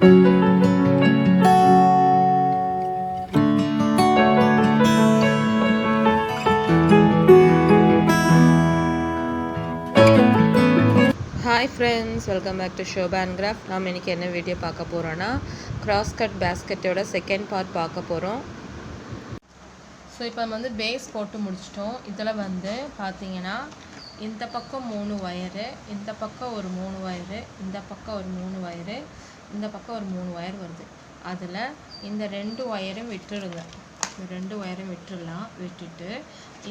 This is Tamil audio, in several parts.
Hi friends, welcome back to Shoba and Handcrafts. நாம் இன்னைக்கு என்ன வீடியோ பார்க்க போறோம்னா CrossCut Basketோட செகண்ட் பார்ட் பார்க்க போறோம். ஸோ இப்போ நம்ம வந்து பேஸ் போட்டு முடிச்சிட்டோம். இதில் வந்து பார்த்தீங்கன்னா இந்த பக்கம் 3 வயரு, இந்த பக்கம் ஒரு 3 வயரு, இந்த பக்கம் ஒரு 3 வயரு, இந்த பக்கம் ஒரு 3 வயர் வருது. அதில் இந்த 2 வயரும் விட்டுடுங்க. இந்த 2 வயரும் விட்டுடலாம். விட்டுட்டு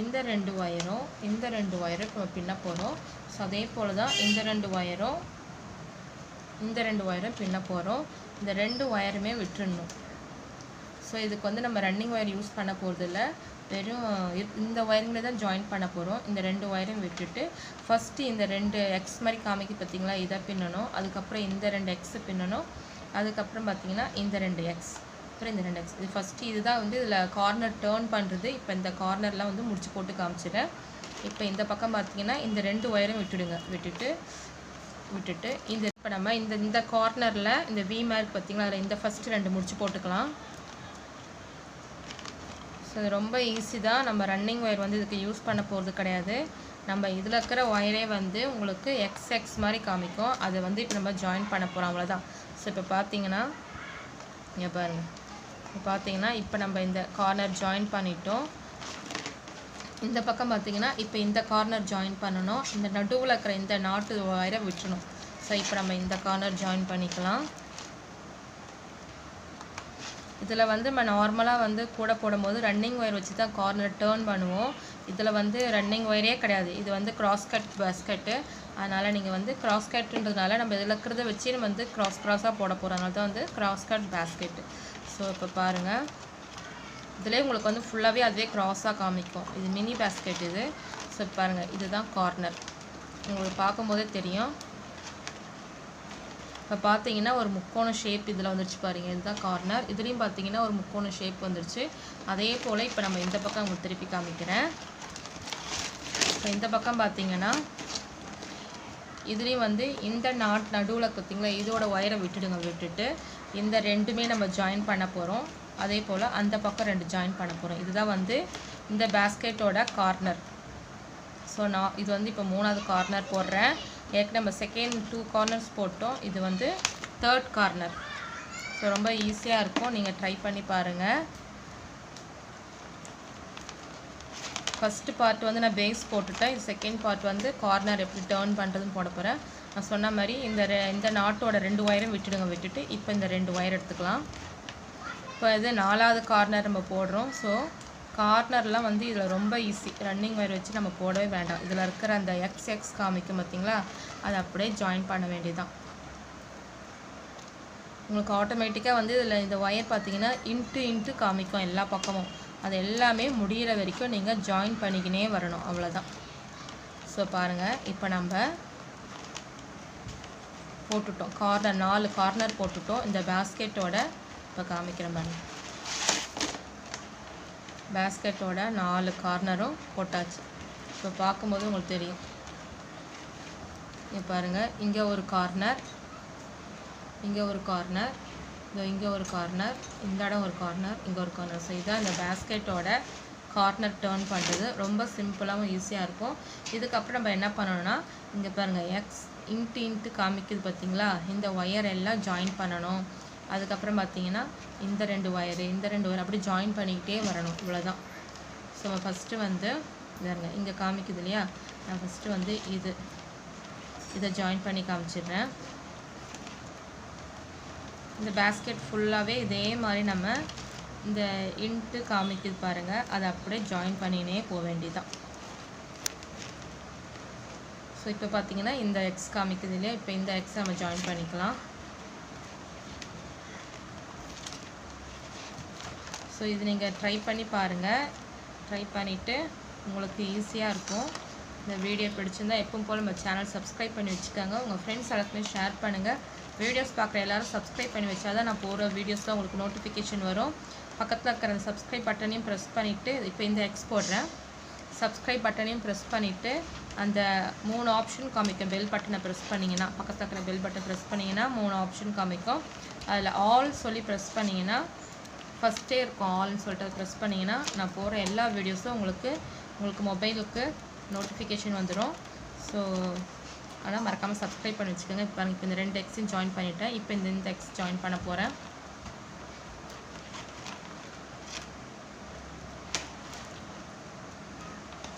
இந்த 2 வயரும் இந்த 2 வயரும் நம்ம பின்ன போகிறோம். ஸோ அதே போல் தான் இந்த 2 வயரும் பின்ன போகிறோம். இந்த 2 வயருமே விட்டுடணும். ஸோ இதுக்கு வந்து நம்ம ரன்னிங் ஒயர் யூஸ் பண்ண போகிறதில்ல, வெறும் இந்த ஒயரிங்கில் தான் ஜாயின் பண்ண போகிறோம். இந்த 2 ஒயரும் விட்டுட்டு ஃபஸ்ட்டு இந்த 2 எக்ஸ் மாதிரி காமிக்கு பார்த்தீங்களா, இதை பின்னணும். அதுக்கப்புறம் இந்த 2 எக்ஸு பின்னணும். அதுக்கப்புறம் பார்த்தீங்கன்னா இந்த 2 எக்ஸ், அப்புறம் இந்த 2 எக்ஸ். இது ஃபஸ்ட்டு இதுதான் வந்து இதில் கார்னர் டேர்ன் பண்ணுறது. இப்போ இந்த கார்னர்லாம் வந்து முடிச்சு போட்டு காமிச்சிடுறேன். இப்போ இந்த பக்கம் பார்த்தீங்கன்னா இந்த 2 ஒயரும் விட்டுடுங்க. விட்டுட்டு இந்த இப்போ நம்ம இந்த கார்னரில் இந்த வி மார்க் பார்த்தீங்களா, அதில் இந்த ஃபஸ்ட்டு 2 முடிச்சு போட்டுக்கலாம். ஸோ இது ரொம்ப ஈஸி தான். நம்ம ரன்னிங் ஒயர் வந்து இதுக்கு யூஸ் பண்ண போகிறது கிடையாது. நம்ம இதில் இருக்கிற ஒயரே வந்து உங்களுக்கு எக்ஸ் மாதிரி காமிக்கும். அதை வந்து இப்போ நம்ம ஜாயின் பண்ண போகிறோம், அவ்வளோதான். ஸோ இப்போ பார்த்தீங்கன்னா இங்கே பாருங்கள், இப்போ பார்த்தீங்கன்னா இப்போ நம்ம இந்த கார்னர் ஜாயின் பண்ணிட்டோம். இந்த பக்கம் பார்த்தீங்கன்னா இப்போ இந்த கார்னர் ஜாயின் பண்ணணும். இந்த நடுவில் இருக்கிற இந்த நாட்டு ஒயரை விட்டுணும். ஸோ இப்போ நம்ம இந்த கார்னர் ஜாயின் பண்ணிக்கலாம். இதில் வந்து நம்ம நார்மலாக வந்து கூட போடும்போது ரன்னிங் ஒயர் வச்சு தான் கார்னர் டேர்ன் பண்ணுவோம். இதில் வந்து ரன்னிங் ஒயரே கிடையாது. இது வந்து CrossCut பாஸ்கெட்டு. அதனால் நீங்கள் வந்து CrossCutன்றதுனால நம்ம இதில் இருக்கிறத வச்சு நம்ம வந்து க்ராஸாக போட போகிறோம். அதனால தான் வந்து CrossCut பாஸ்கெட்டு. ஸோ இப்போ பாருங்கள், இதிலே உங்களுக்கு வந்து ஃபுல்லாகவே அதுவே க்ராஸாக காமிக்கும். இது மினி பாஸ்கெட் இது. ஸோ பாருங்கள், இதுதான் கார்னர். உங்களுக்கு பார்க்கும்போதே தெரியும். இப்போ பார்த்தீங்கன்னா ஒரு முக்கோண ஷேப் இதில் வந்துருச்சு பாருங்கள், இதுதான் கார்னர். இதுலேயும் பார்த்தீங்கன்னா ஒரு முக்கோண ஷேப் வந்துருச்சு. அதே போல் இப்போ நம்ம இந்த பக்கம் உங்களுக்கு திருப்பி காமிக்கிறேன். இப்போ இந்த பக்கம் பார்த்தீங்கன்னா இதுலேயும் வந்து இந்த நடுவில் பார்த்தீங்களா, இதோட ஒயரை விட்டுடுங்க. விட்டுட்டு இந்த 2மே நம்ம ஜாயின் பண்ண போகிறோம். அதே போல் அந்த பக்கம் 2 ஜாயின் பண்ண போகிறோம். இதுதான் வந்து இந்த பாஸ்கெட்டோட கார்னர். ஸோ நான் இது வந்து இப்போ 3வது கார்னர் போடுறேன். ஏற்கனவே நம்ம செகண்ட் 2 கார்னர்ஸ் போட்டோம். இது வந்து 3rd கார்னர். ஸோ ரொம்ப ஈஸியாக இருக்கும், நீங்கள் ட்ரை பண்ணி பாருங்கள். ஃபஸ்ட்டு பார்ட் வந்து நான் பேஸ் போட்டுட்டேன். இது செகண்ட் பார்ட் வந்து கார்னர் எப்படி டேர்ன் பண்ணுறதுன்னு போட போகிறேன். நான் சொன்ன மாதிரி இந்த நாட்டோட 2 ஒயரும் விட்டுடுங்க. விட்டுட்டு இப்போ இந்த 2 ஒயர் எடுத்துக்கலாம். இப்போ இது 4வது கார்னர் நம்ம போடுறோம். ஸோ கார்னர்லாம் வந்து இதில் ரொம்ப ஈஸி. ரன்னிங் ஒயர் வச்சு நம்ம போடவே வேண்டாம். இதில் இருக்கிற அந்த எக்ஸ் காமிக்கும் பார்த்தீங்களா, அதை அப்படியே ஜாயின் பண்ண வேண்டியதுதான். உங்களுக்கு ஆட்டோமேட்டிக்காக வந்து இதில் இந்த ஒயர் பார்த்தீங்கன்னா இன்ட்டு காமிக்கும் எல்லா பக்கமும். அது எல்லாமே முடிகிற வரைக்கும் நீங்கள் ஜாயின் பண்ணிக்கினே வரணும், அவ்வளோதான். ஸோ பாருங்கள், இப்போ நம்ம போட்டுட்டோம் கார்னர், 4 கார்னர் போட்டுட்டோம். இந்த பாஸ்கெட்டோட இப்போ காமிக்கிறேன் பாருங்கள், பாஸ்கெட்டோட 4 கார்னரும் போட்டாச்சு. இப்போ பார்க்கும்போது உங்களுக்கு தெரியும். இங்கே பாருங்கள், இங்கே ஒரு கார்னர், இங்கே ஒரு கார்னர், இங்கே ஒரு கார்னர், இந்த இடம் ஒரு கார்னர், இங்கே ஒரு கார்னர். ஸோ இதான் இந்த பாஸ்கெட்டோட கார்னர் டேர்ன் பண்ணுறது. ரொம்ப சிம்பிளாகவும் ஈஸியாக இருக்கும். இதுக்கப்புறம் நம்ம என்ன பண்ணணும்னா, இங்கே பாருங்கள், எக்ஸ் இன்ட்டு காமிக்குது பார்த்தீங்களா, இந்த ஒயர் எல்லாம் ஜாயின் பண்ணணும். அதுக்கப்புறம் பார்த்தீங்கன்னா இந்த 2 ஒயரு இந்த 2 ஒயர் அப்படி ஜாயின் பண்ணிக்கிட்டே வரணும், இவ்வளோதான். ஸோ நம்ம ஃபஸ்ட்டு வந்து பாருங்க, இங்கே காமிக்குது இல்லையா, நான் ஃபஸ்ட்டு வந்து இதை ஜாயின் பண்ணி காமிச்சிடுறேன். இந்த பாஸ்கெட் ஃபுல்லாகவே இதே மாதிரி நம்ம இந்த இன்ட்டு காமிக்குது பாருங்கள், அதை அப்படியே ஜாயின் பண்ணினே போக வேண்டியதுதான். ஸோ இப்போ பார்த்தீங்கன்னா இந்த எக்ஸ் காமிக்குது இல்லையா, இப்போ இந்த எக்ஸ் நம்ம ஜாயின் பண்ணிக்கலாம். ஸோ இது நீங்கள் ட்ரை பண்ணி பாருங்கள். ட்ரை பண்ணிவிட்டு உங்களுக்கு ஈஸியாக இருக்கும். இந்த வீடியோ பிடிச்சிருந்தால் எப்பவும் போல் நம்ம சேனல் சப்ஸ்கிரைப் பண்ணி வச்சுக்கோங்க. உங்கள் ஃப்ரெண்ட்ஸ் எல்லாருக்குமே ஷேர் பண்ணுங்கள். வீடியோஸ் பார்க்குற எல்லோரும் சப்ஸ்கிரைப் பண்ணி வச்சா தான் நான் போகிற வீடியோஸில் உங்களுக்கு நோட்டிஃபிகேஷன் வரும். பக்கத்தில் இருக்கிற அந்த சப்ஸ்கிரைப் பட்டனையும் ப்ரெஸ் பண்ணிவிட்டு இப்போ இந்த எக்ஸ் போடுறேன். சப்ஸ்கிரைப் பட்டனையும் ப்ரெஸ் பண்ணிவிட்டு அந்த 3 ஆப்ஷன் காமிக்கும். பெல் பட்டனை ப்ரெஸ் பண்ணிங்கன்னா, பக்கத்தில் இருக்கிற பெல் பட்டன் ப்ரெஸ் பண்ணிங்கன்னா 3 ஆப்ஷன் காமிக்கும். அதில் ஆல் சொல்லி ப்ரெஸ் பண்ணிங்கன்னா ஃபஸ்ட்டே இருக்கும். ஆல்னு சொல்லிட்டு அதை ப்ரெஸ் பண்ணிங்கன்னா நான் போகிற எல்லா வீடியோஸும் உங்களுக்கு மொபைலுக்கு நோட்டிஃபிகேஷன் வந்துடும். ஸோ ஆனால் மறக்காமல் சப்ஸ்கிரைப் பண்ணி வச்சுக்கோங்க. இப்போ இந்த 2 எக்ஸையும் ஜாயின் பண்ணிவிட்டேன். இப்போ இந்த எக்ஸ் ஜாயின் பண்ண போகிறேன்.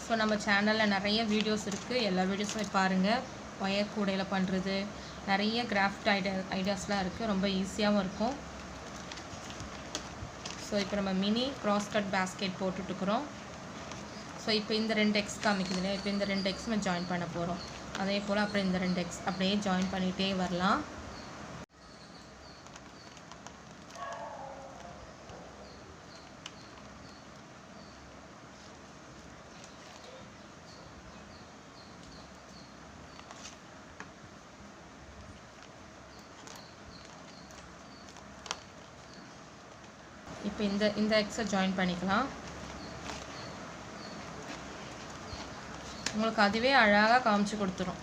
ஸோ நம்ம சேனலில் நிறைய வீடியோஸ் இருக்குது. எல்லா வீடியோஸுமே பாருங்கள். ஒயர் கூடையில் பண்ணுறது நிறைய கிராஃப்ட் ஐடியாஸ்லாம் இருக்குது. ரொம்ப ஈஸியாகவும் இருக்கும். ஸோ இப்போ நம்ம மினி CrossCut பேஸ்கெட் போட்டுட்டுருக்குறோம். ஸோ இப்போ இந்த 2 எக்ஸ் காமிக்குது இல்லையா, இப்போ இந்த 2 எக்ஸ் நம்ம ஜாயின் பண்ண போகிறோம். அதே போல் அப்புறம் இந்த 2 எக்ஸ் அப்படியே ஜாயின் பண்ணிகிட்டே வரலாம். இப்போ இந்த எக்ஸை ஜாயின் பண்ணிக்கலாம். உங்களுக்கு அதுவே அழகாக காமிச்சு கொடுத்துரும்.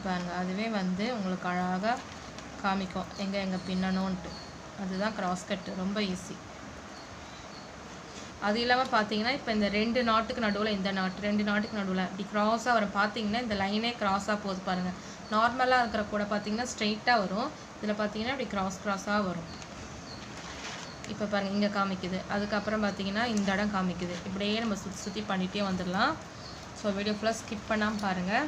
பாருங்க, அதுவே வந்து உங்களுக்கு அழகாக காமிக்கும் எங்கே பின்னணுன்ட்டு. அதுதான் CrossCut, ரொம்ப ஈஸி. அது இல்லாமல் பார்த்தீங்கன்னா இப்போ இந்த 2 நாட்டுக்கு நடுவில் இந்த நாட்டு 2 நாட்டுக்கு நடுவில் இப்படி க்ராஸாக வரும். பார்த்தீங்கன்னா இந்த லைனே க்ராஸாக போகுது பாருங்கள். நார்மலாக இருக்கிற கூட பார்த்தீங்கன்னா ஸ்ட்ரெயிட்டாக வரும். இதில் பார்த்தீங்கன்னா இப்படி க்ராஸாக வரும். இப்போ பாருங்கள் இங்கே காமிக்குது. அதுக்கப்புறம் பார்த்தீங்கன்னா இந்த இடம் காமிக்குது. இப்படியே நம்ம சுற்றி பண்ணிகிட்டே வந்துடலாம். ஸோ வீடியோ ஃபுல்லாக ஸ்கிப் பண்ணாமல் பாருங்கள்.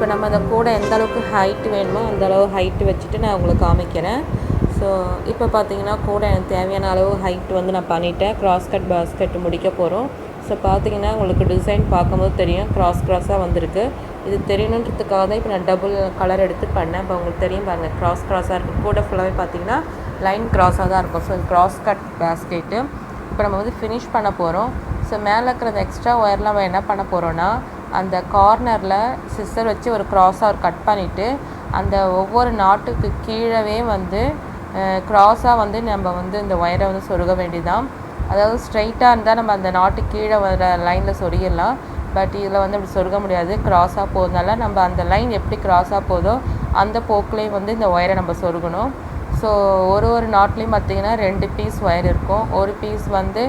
இப்போ நம்ம அந்த கூடை எந்த அளவுக்கு ஹைட் வேணுமோ அந்த அளவு ஹைட்டு வச்சுட்டு நான் உங்களுக்கு காமிக்கிறேன். ஸோ இப்போ பார்த்தீங்கன்னா கூடை எனக்கு தேவையான அளவு ஹைட் வந்து நான் பண்ணிட்டேன். CrossCut basket முடிக்க போகிறோம். ஸோ பார்த்தீங்கன்னா உங்களுக்கு டிசைன் பார்க்கும்போது தெரியும் க்ராஸாக வந்திருக்கு. இது தெரியணுன்றதுக்காக தான் இப்போ நான் டபுள் கலர் எடுத்து பண்ணேன். இப்போ உங்களுக்கு தெரியும் பாருங்கள், க்ராஸாக இருக்கும். கூட ஃபுல்லாகவே பார்த்தீங்கன்னா லைன் க்ராஸாக தான் இருக்கும். ஸோ CrossCut basket இப்போ நம்ம வந்து ஃபினிஷ் பண்ண போகிறோம். ஸோ மேலே இருக்கிற எக்ஸ்ட்ரா ஒயர்லாம் நம்ம என்ன பண்ண போகிறோன்னா, அந்த கார்னரில் சிஸ்ஸர் வச்சு ஒரு க்ராஸாக கட் பண்ணிவிட்டு அந்த ஒவ்வொரு நாட்டுக்கு கீழவே வந்து க்ராஸாக வந்து நம்ம வந்து இந்த ஒயரை வந்து சொருக வேண்டியதான். அதாவது ஸ்ட்ரைட்டாக இருந்தால் நம்ம அந்த நாட்டு கீழே வர லைனில் சொருகிடலாம். பட் இதில் வந்து அப்படி சொருக முடியாது. க்ராஸாக போகிறதுனால நம்ம அந்த லைன் எப்படி க்ராஸாக போதோ அந்த போக்குலேயும் வந்து இந்த ஒயரை நம்ம சொருகணும். ஸோ ஒரு நாட்லேயும் பார்த்திங்கன்னா 2 பீஸ் ஒயர் இருக்கும். ஒரு பீஸ் வந்து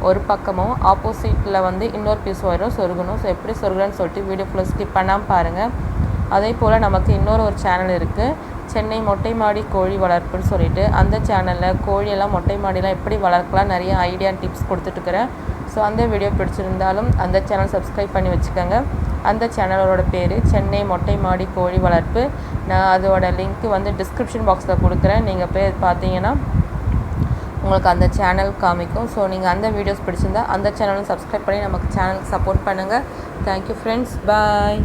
ஒரு பக்கமும் ஆப்போசிட்டில் வந்து இன்னொரு பீஸ் ஒயரும் சொருகணும். ஸோ எப்படி சொருகணும்னு சொல்லிட்டு வீடியோ ஃபுல்லாக ஸ்கிப் பண்ணாமல் பாருங்கள். அதே போல் நமக்கு இன்னொரு சேனல் இருக்குது, சென்னை மொட்டை மாடி கோழி வளர்ப்புன்னு சொல்லிட்டு. அந்த சேனலில் கோழியெல்லாம் மொட்டை மாடியெலாம் எப்படி வளர்க்கலாம் நிறைய ஐடியா டிப்ஸ் கொடுத்துட்டுருக்குறேன். ஸோ அந்த வீடியோ பிடிச்சிருந்தாலும் அந்த சேனல் சப்ஸ்கிரைப் பண்ணி வச்சுக்கோங்க. அந்த சேனலோட பேர் சென்னை மொட்டை மாடி கோழி வளர்ப்பு. நான் அதோட லிங்க்கு வந்து டிஸ்கிரிப்ஷன் பாக்ஸில் கொடுக்குறேன். நீங்கள் போய் பார்த்தீங்கன்னா உங்களுக்கு அந்த சேனல் காமிக்கும். ஸோ நீங்கள் அந்த வீடியோஸ் பிடிச்சிருந்தா அந்த சேனலும் சப்ஸ்கிரைப் பண்ணி நமக்கு சேனலுக்கு சப்போர்ட் பண்ணுங்கள். தேங்க்யூ ஃப்ரெண்ட்ஸ், பாய்.